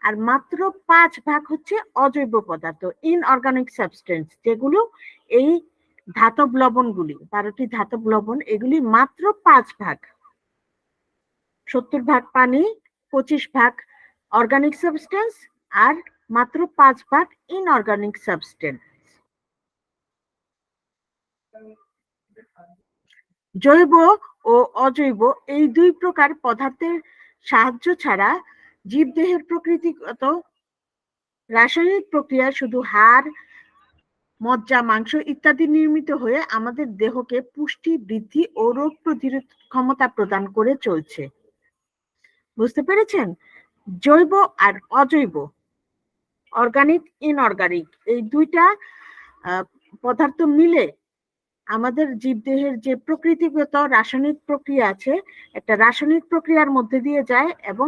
আর মাত্র 5% হচ্ছে অজৈব পদার্থ, ইনঅর্গানিক সাবস্টেন্স, যেগুলো এই ধাতব লবণগুলি, 12টি ধাতব লবণ, এগুলি মাত্র 5%। 70% পানি, 25% অর্গানিক সাবস্টেন্স, আর মাত্র 5% ইনঅর্গানিক সাবস্টেন্স। জৈব ও অজৈব এই দুই প্রকার পদার্থের সাহায্য ছাড়া জীবদেহের প্রকৃতিগত রাসায়নিক প্রক্রিয়ায় শুধু হাড়, মজ্জা, মাংস ইত্যাদি নির্মিত হয়ে আমাদের দেহকে পুষ্টি, বৃদ্ধি ও রোগ প্রতিরোধ ক্ষমতা প্রদান করে চলছে। বুঝতে পেরেছেন? জৈব আর অজৈব, অর্গানিক ইনঅর্গানিক, এই দুইটা পদার্থ মিলে আমাদের জীবদেহের যে প্রকৃতিগত রাসায়নিক প্রক্রিয়া আছে, একটা রাসায়নিক প্রক্রিয়ার মধ্যে দিয়ে যায় এবং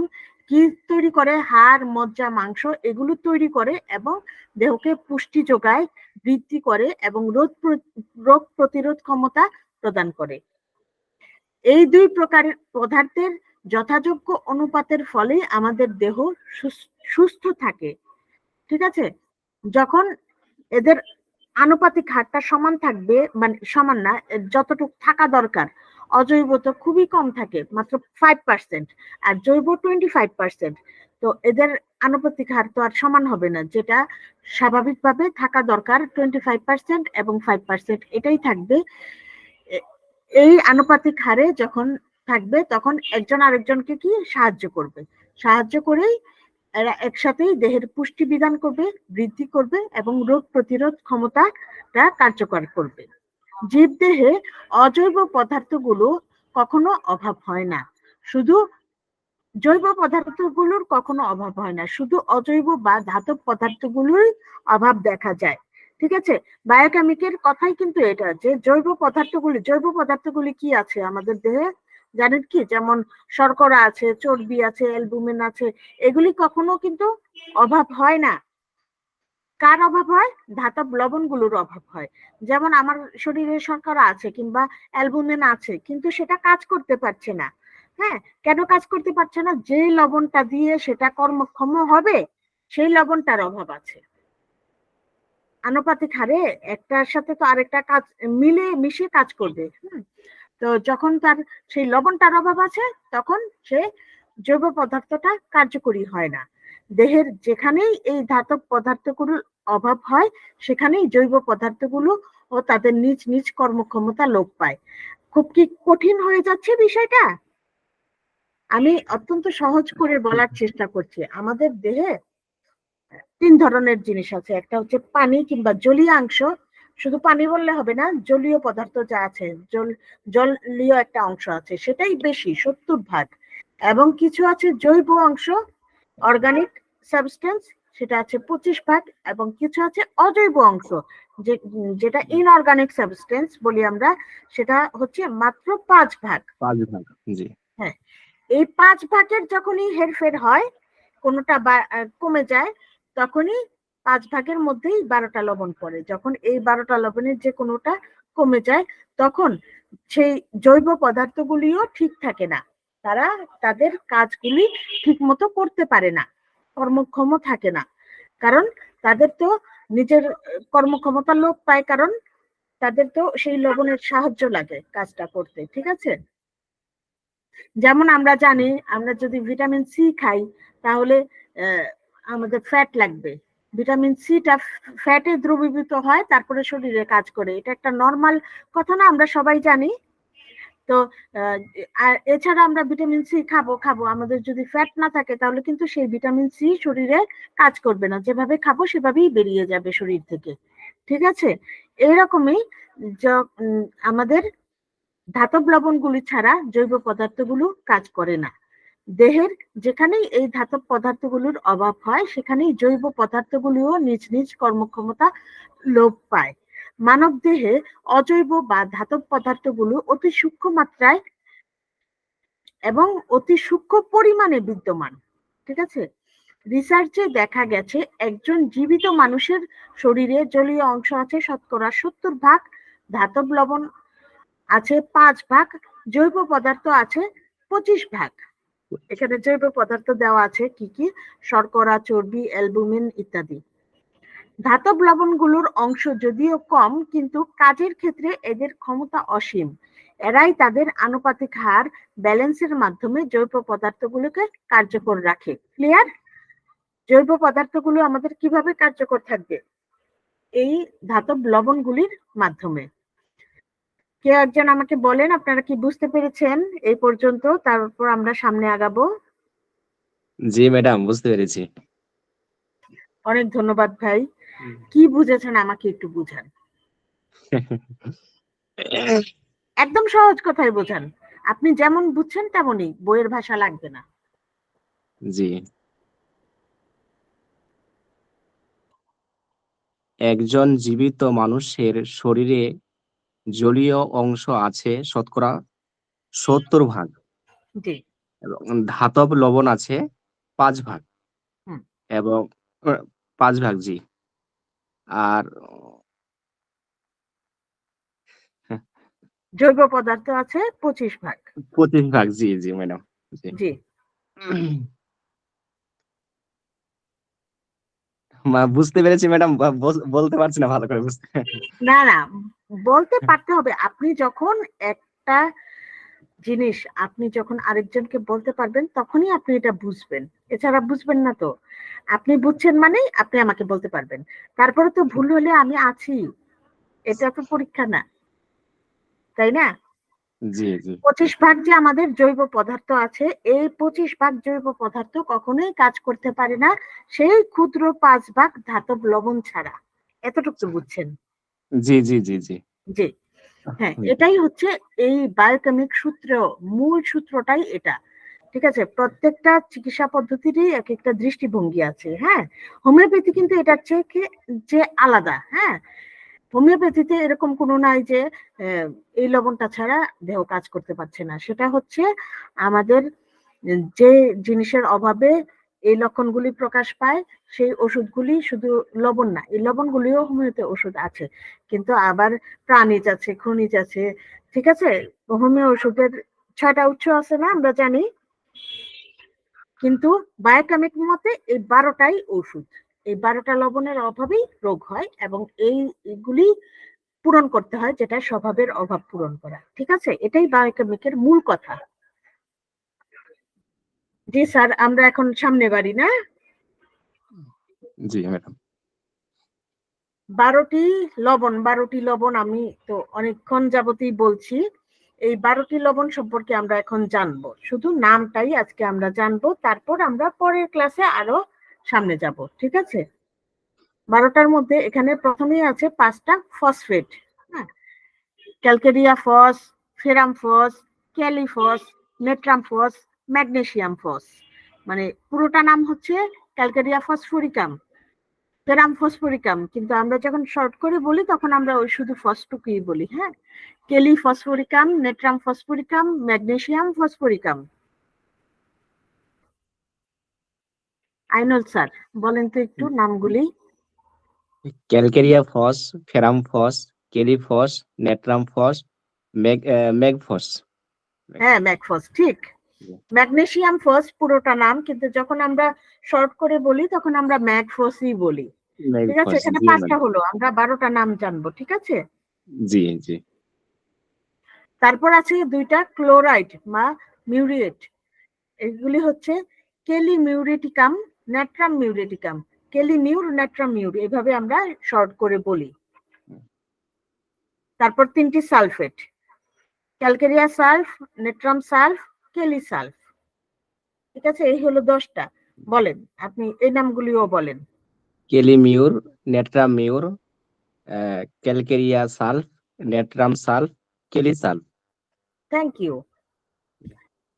কি তৈরি করে? হাড়, মজ্জা, মাংস এগুলো তৈরি করে এবং দেহকে পুষ্টি যোগায়, বৃদ্ধি করে এবং রোগ প্রতিরোধ ক্ষমতা প্রদান করে। এই দুই প্রকারের পদার্থের যথাযোগ্য অনুপাতের ফলে আমাদের দেহ সুস্থ থাকে। ঠিক আছে, যখন এদের আনুপাতিক হারটা সমান থাকবে, মানে সমান না, যতটুকু থাকা দরকার, অজৈব তো খুবই কম থাকে, মাত্র 5%, আর জৈব 25%। তো এদের আনুপাতিক হার তো আর সমান হবে না, যেটা স্বাভাবিকভাবে থাকা দরকার 25% এবং 5%, এটাই থাকবে। এই আনুপাতিক হারে যখন থাকবে তখন একজন আরেকজনকে কি সাহায্য করেই এরা একসাথেই দেহের পুষ্টি বিধান করবে, বৃদ্ধি করবে এবং রোগ প্রতিরোধ ক্ষমতাটা কার্যকর করবে। জীবদেহে অজৈব পদার্থগুলো কখনো অভাব হয় না, শুধু জৈব পদার্থগুলোর কখনো অভাব হয় না, শুধু অজৈব বা ধাতব পদার্থগুলোর অভাব দেখা যায়। ঠিক আছে, বায়োকেমিকের কথাই কিন্তু এটা, যে জৈব পদার্থগুলি কি আছে আমাদের দেহে জানেন কি? যেমন শর্করা আছে, চর্বি আছে, অ্যালবুমিন আছে, এগুলি কখনো কিন্তু অভাব হয় না। কার অভাব হয়? ধাতব লবণগুলোর অভাব হয়। যেমন আমার শরীরে শর্করা আছে কিংবা অ্যালবুমিন আছে, কিন্তু সেটা কাজ করতে পারছে না। হ্যাঁ, কেন কাজ করতে পারছে না? যে লবণটা দিয়ে সেটা কর্মক্ষম হবে, সেই লবণটার অভাব আছে। আনুপাতিক হারে একটার সাথে তো আরেকটা কাজ মিলে মিশে কাজ করবে। তো যখন তার সেই লবণটার অভাব আছে, তখন সে জৈব পদার্থটা কার্যকরী হয় না। দেহের যেখানেই এই ধাতব পদার্থগুলোর অভাব হয়, সেখানেই জৈব পদার্থগুলো ও তাদের নিজ নিজ কর্মক্ষমতা লোপ পায়। খুব কি কঠিন হয়ে যাচ্ছে বিষয়টা? আমি অত্যন্ত সহজ করে বলার চেষ্টা করছি। আমাদের দেহে 3 ধরনের জিনিস আছে। একটা হচ্ছে পানি কিংবা জলীয় অংশ। শুধু পানি বললে হবে না, জলীয় পদার্থ যা আছে, জলীয় একটা অংশ আছে, সেটাই বেশি 70 ভাগ। এবং কিছু আছে জৈব অংশ, অর্গানিক সাবস্টেন্স, সেটা আছে 25 ভাগ। এবং কিছু আছে অজৈব অংশ, যেটা ইনঅর্গানিক সাবস্টেন্স বলি আমরা, সেটা হচ্ছে মাত্র 5 ভাগ। 5 ভাগ। জি। হ্যাঁ, এই 5 ভাগের যখনই হেরফের হয়, কোনোটা কমে যায়, তখনই 5 ভাগের মধ্যেই 12টা লবণ পড়ে। যখন এই 12টা লবণের যে কোনোটা কমে যায়, তখন সেই জৈব পদার্থগুলিও ঠিক থাকে না। তারা তাদের কাজগুলি ঠিক মতো করতে পারে না, কর্মক্ষম থাকে না। কারণ তাদের তো নিজের কর্মক্ষমতা লোপ পায়, কারণ তাদের তো সেই লবণের সাহায্য লাগে কাজটা করতে। ঠিক আছে? যেমন আমরা জানি, আমরা যদি ভিটামিন সি খাই, তাহলে আমাদের ফ্যাট লাগবে। ভিটামিন সিটা ফ্যাটে দ্রবীভূত হয়, তারপরে শরীরে কাজ করে। এটা একটা নর্মাল কথা না, আমরা সবাই জানি। তো আর এছাড়া আমরা ভিটামিন সি খাবো, আমাদের যদি ফ্যাট না থাকে, তাহলে কিন্তু সেই ভিটামিন সি শরীরে কাজ করবে না। যেভাবে খাবো সেভাবেই বেরিয়ে যাবে শরীর থেকে। ঠিক আছে? এরকমই আমাদের ধাতব লবণগুলি ছাড়া জৈব পদার্থগুলো কাজ করে না। দেহের যেখানেই এই ধাতব পদার্থগুলোর অভাব হয়, সেখানেই জৈব পদার্থগুলিও নিজ নিজ কর্মক্ষমতা লোপ পায়। মানব দেহে অজৈব বা ধাতব পদার্থগুলো অতি সূক্ষ্ম মাত্রায় এবং অতি সূক্ষ্ম পরিমাণে বিদ্যমান। ঠিক আছে? রিসার্চে দেখা গেছে, একজন জীবিত মানুষের শরীরে জলীয় অংশ আছে 70%, ধাতব লবণ আছে 5 ভাগ, জৈব পদার্থ আছে 25 ভাগ। এখানে জৈব পদার্থ দেওয়া আছে কি কি? শর্করা, চর্বি, অ্যালবুমিন ইত্যাদি। ধাতব লবণগুলোর অংশ যদিও কম, কিন্তু কাজের ক্ষেত্রে এদের ক্ষমতা অসীম। এরাই তাদের আনুপাতিক হার ব্যালেন্সের মাধ্যমে জৈব পদার্থগুলোকে কার্যকর রাখে। ক্লিয়ার? জৈব পদার্থগুলো আমাদের কিভাবে কার্যকর থাকবে? এই ধাতব লবণগুলির মাধ্যমে। কেউ একজন আমাকে বলেন, আপনারা কি বুঝতে পেরেছেন এই পর্যন্ত? তারপর আমরা সামনে আগাবো। জি ম্যাডাম, বুঝতে পেরেছি। অনেক ধন্যবাদ ভাই। কি বুঝেছেন আমাকে একটু বুঝান, একদম সহজ কথায় বোঝান। আপনি যেমন বুঝছেন তেমনই, বইয়ের ভাষা লাগবে না। জি। একজন জীবিত মানুষের শরীরে জলীয় অংশ আছে 70% জি। এবং ধাতব লবণ আছে 5 ভাগ হুম। এবং 5 ভাগ। জি। আর জৈব পদার্থ আছে 25 ভাগ। 25 ভাগ। জি জি ম্যাডাম। জি। জি। বুঝতে পেরেছি ম্যাডাম, বলতে পারছি না ভালো করে বুঝতে। না না, বলতে পারতে হবে। আপনি যখন একটা জিনিস আপনি যখন আরেকজনকে বলতে পারবেন, তখনই আপনি এটা বুঝবেন। এছাড়া বুঝবেন না তো। আপনি বুঝছেন মানেই আপনি আমাকে বলতে পারবেন। তারপরে তো ভুল হলে আমি আছি, এটা তো পরীক্ষা না, তাই না? জি জি 25 ভাগ যে আমাদের জৈব পদার্থ আছে, এই 25 ভাগ জৈব পদার্থ কখনোই কাজ করতে পারে না সেই ক্ষুদ্র 5 ভাগ ধাতব লবণ ছাড়া। এতটুকু তো বুঝছেন? জি জি জি জি। জি। হ্যাঁ, এটাই হচ্ছে এই বায়োকেমিক সূত্র, মূল সূত্রটাই এটা। ঠিক আছে? প্রত্যেকটা চিকিৎসা পদ্ধতিরই এক একটা দৃষ্টিভঙ্গি আছে। হ্যাঁ, হোমিওপ্যাথি কিন্তু এটার যে আলাদা। হ্যাঁ, হোমিওপ্যাথিতে এরকম কোনো নাই যে এই লবণটা ছাড়া দেহ কাজ করতে পারছে না। সেটা হচ্ছে আমাদের যে জিনিসের অভাবে এই লক্ষণগুলি প্রকাশ পায়, সেই ওষুধগুলি শুধু লবণ না, এই লবণগুলিও হোমিওতে ওষুধ আছে, কিন্তু আবার প্রাণীজ আছে, খনিজ আছে, ঠিক আছে। হোমিও ওষুধের 6টা উৎস আছে না, আমরা জানি, কিন্তু বায়োকেমিক মতে এই 12টাই ওষুধ। এই 12টা লবণের অভাবেই রোগ হয়, এবং এইগুলি পূরণ করতে হয়, যেটা স্বভাবের অভাব পূরণ করা, ঠিক আছে। এটাই বায়োকেমিকের মূল কথা। জি স্যার, আমরা এখন সামনে বাড়ি না। জি ম্যাডাম। 12টি লবণ আমি তো অনেকক্ষণ যাবতই বলছি। এই 12টি লবণ সম্পর্কে আমরা এখন জানবো, শুধু নামটাই আজকে আমরা জানবো, তারপর আমরা পরের ক্লাসে আরো সামনে যাব, ঠিক আছে। 12টার মধ্যে এখানে প্রথমেই আছে 5টা ফসফেট, হ্যাঁ, ক্যালকেরিয়া ফস, ফেরাম ফস, ক্যালিফস, নেট্রাম ফস, ম্যাগনেসিয়াম ফস। মানে পুরোটা নাম হচ্ছে ক্যালকেরিয়া ফসফোরিকাম, ফেরাম ফসফোরিকাম, কিন্তু আমরা যখন শর্ট করে বলি তখন আমরা ওই শুধু ফসটুকুই বলি, হ্যাঁ। কেলি phosphoricum, natrum phosphoricum, magnesium phosphoricum. আইনল sir, বলেন তো একটু নামগুলি। ক্যালকেরিয়া ফস, ফেরাম ফস, কেলিফস, নেট্রাম ফস, ম্যাগফস। হ্যাঁ, ম্যাগফস, ঠিক। ম্যাগনেসিয়াম ফস পুরোটা নাম, কিন্তু যখন আমরা শর্ট করে বলি তখন আমরা ম্যাগফসই বলি, ঠিক আছে। ম্যাগফস, এখানে জি 5টা ম্যাডাম। হলো, আমরা 12টা নাম জানবো, ঠিক আছে। জি জি। তারপর আছে 2টা ক্লোরাইড বা মিউরিয়েট, এগুলি হচ্ছে kali muriaticum, natrum muriaticum, kali mur, natrum mur, এভাবে আমরা শর্ট করে বলি। তারপর 3টি sulphate, calcarea sulph, natrum sulph, kali sulph, ঠিক আছে। এই হলো 10টা। বলেন আপনি এই নামগুলিও বলেন। Kali mur, natrum mur, calcarea sulph, natrum sulph, kali sulph. Thank you.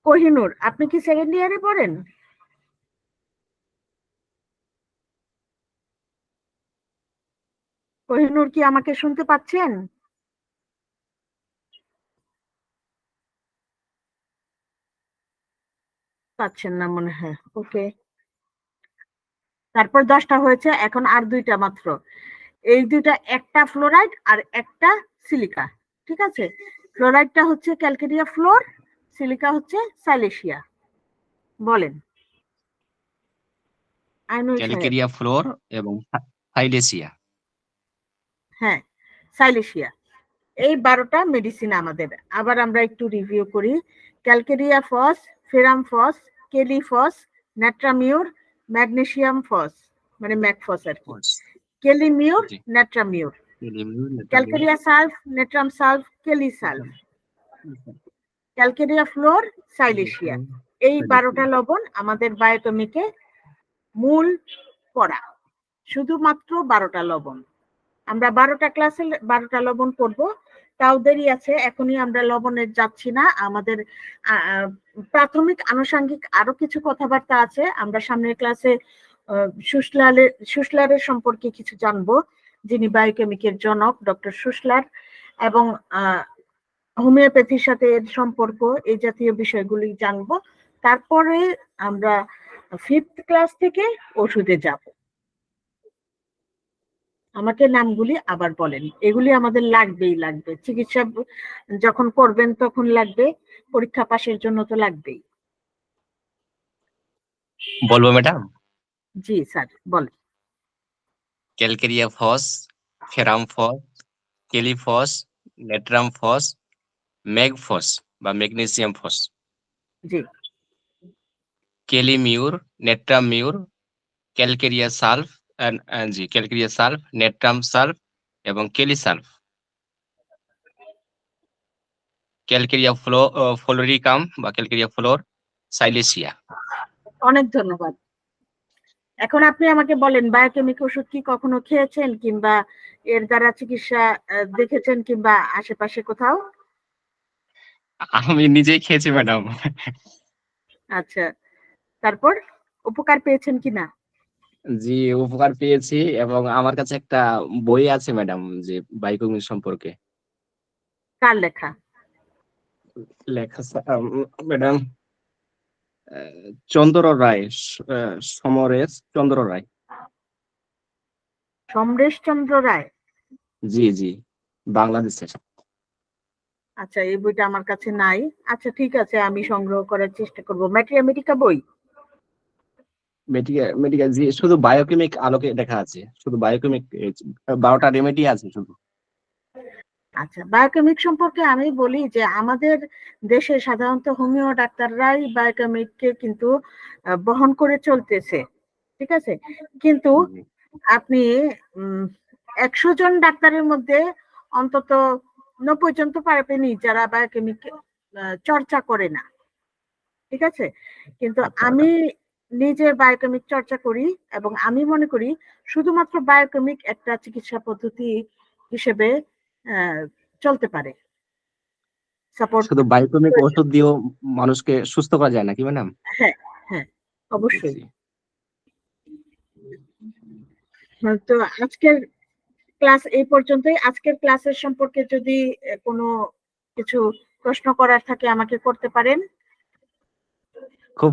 Kohinoor, আপনি কি সেকেন্ড ইয়ারে পড়েন? কোহিনুর, কি আমাকে শুনতে পাচ্ছেন? পাচ্ছেন না মনে হয়, ওকে। তারপর 10টা হয়েছে, এখন আর 2টা মাত্র। এই 2টা, একটা ফ্লোরাইড আর একটা সিলিকা, ঠিক আছে। ফ্লোরাইডটা হচ্ছে ক্যালকেরিয়া ফ্লোর, সিলিকা হচ্ছে সাইলেশিয়া। বলেন আইনুল সাহেব। ক্যালকেরিয়া ফ্লোর এবং সাইলেসিয়া। হ্যাঁ, সাইলেশিয়া। এই 12টা মেডিসিন আমাদের। আবার আমরা একটু রিভিউ করি। ক্যালকেরিয়া ফস, ফেরাম ফস, কেলি ফস, নেট্রামিউর, ম্যাগনেসিয়াম ফস, মানে ম্যাগফস আর কি, কেলি মিউর, জি। Natrum mur, kali mur, natrum mur, calcarea sulph, natrum sulph, kali sulph, calcarea fluor, silicea. এই 12টা লবণ আমাদের বায়োকেমিকে মূল পড়া, শুধুমাত্র 12টা লবণ। আমরা 12টা ক্লাসে 12টা লবণ পড়বো, তাও দেরি আছে, এখনই আমরা লবণে যাচ্ছি না। আমাদের প্রাথমিক আনুষঙ্গিক আরো কিছু কথাবার্তা আছে, আমরা সামনের ক্লাসে সুশলারের সম্পর্কে কিছু জানবো, যিনি বায়োকেমিকের জনক, ডক্টর সুশলার, এবং হোমিওপ্যাথির সাথে এর সম্পর্ক, এই জাতীয় বিষয়গুলি জানবো। তারপরে আমরা 5th ক্লাস থেকে ওষুধে যাব। আমাকে নামগুলি আবার বলেন, এগুলি আমাদের লাগবে, চিকিৎসা যখন করবেন তখন লাগবে, পরীক্ষা পাশের জন্য তো লাগবেই। বলবো ম্যাডাম? জি স্যার, বলেন। ক্যালকেরিয়া ফস, ফেরাম ফস, কেলিফস, নেট্রাম ফস, ম্যাগফস বা ম্যাগনেসিয়াম ফস, জি, কেলিমিউর, নেট্রাম মিউর, ক্যালকেরিয়া সালফ, জি ক্যালকেরিয়া সালফ, নেট্রাম সালফ এবং কেলি সালফ, ক্যালকেরিয়া ফ্লোরিকাম বা ক্যালকেরিয়া ফ্লোর, সাইলেসিয়া। অনেক ধন্যবাদ। এখন আপনি আমাকে বলেন, বায়োকেমিক ওষুধ কি কখনো খেয়েছেন, কিংবা এর দ্বারা চিকিৎসা দেখেছেন, কিংবা আশেপাশে কোথাও? আমি নিজেই খেয়েছি ম্যাডাম। আচ্ছা, তারপর উপকার পেয়েছেন কিনা? জি, উপকার পেয়েছি, এবং আমার কাছে একটা বই আছে ম্যাডাম, যে বায়োকেমিক সম্পর্কে কার লেখা? লেখা ম্যাডাম, চন্দ্র রায়, সমরেশ চন্দ্র রায়। সমরেশ চন্দ্র রায়। জি জি, বাংলাদেশের। আচ্ছা, এই বইটা আমার কাছে নাই। আচ্ছা ঠিক আছে, আমি সংগ্রহ করার চেষ্টা করব। ম্যাথমেটিকা বই? মেডিকেল জি, শুধু বায়োকেমিক আলোকে দেখা আছে, শুধু বায়োকেমিক 12টা রেমেডি আছে শুধু। আচ্ছা, বায়োকেমিক সম্পর্কে আমি বলি যে আমাদের দেশে সাধারণত হোমিও ডাক্তাররাই বায়োকেমিককে কিন্তু বহন করে চলতেছে, ঠিক আছে। কিন্তু জি। আপনি 100 জন ডাক্তারের মধ্যে অন্তত 90 জন তো পারবেনই যারা বায়োকেমিক চর্চা করে না, ঠিক আছে। কিন্তু আচ্ছা, আমি নিজে বায়োকেমিক চর্চা করি এবং আমি মনে করি শুধুমাত্র বায়োকেমিক একটা চিকিৎসা পদ্ধতি হিসেবে চলতে পারে। সাপোর্ট। শুধু বায়োকেমিক ওষুধ দিয়েও মানুষকে সুস্থ করা যায় নাকি ম্যাডাম? হ্যাঁ, হ্যাঁ, অবশ্যই। জি। তো আজকের ক্লাস এই পর্যন্তই। আজকের ক্লাসের সম্পর্কে যদি কোনো কিছু প্রশ্ন করার থাকে আমাকে করতে পারেন। খুব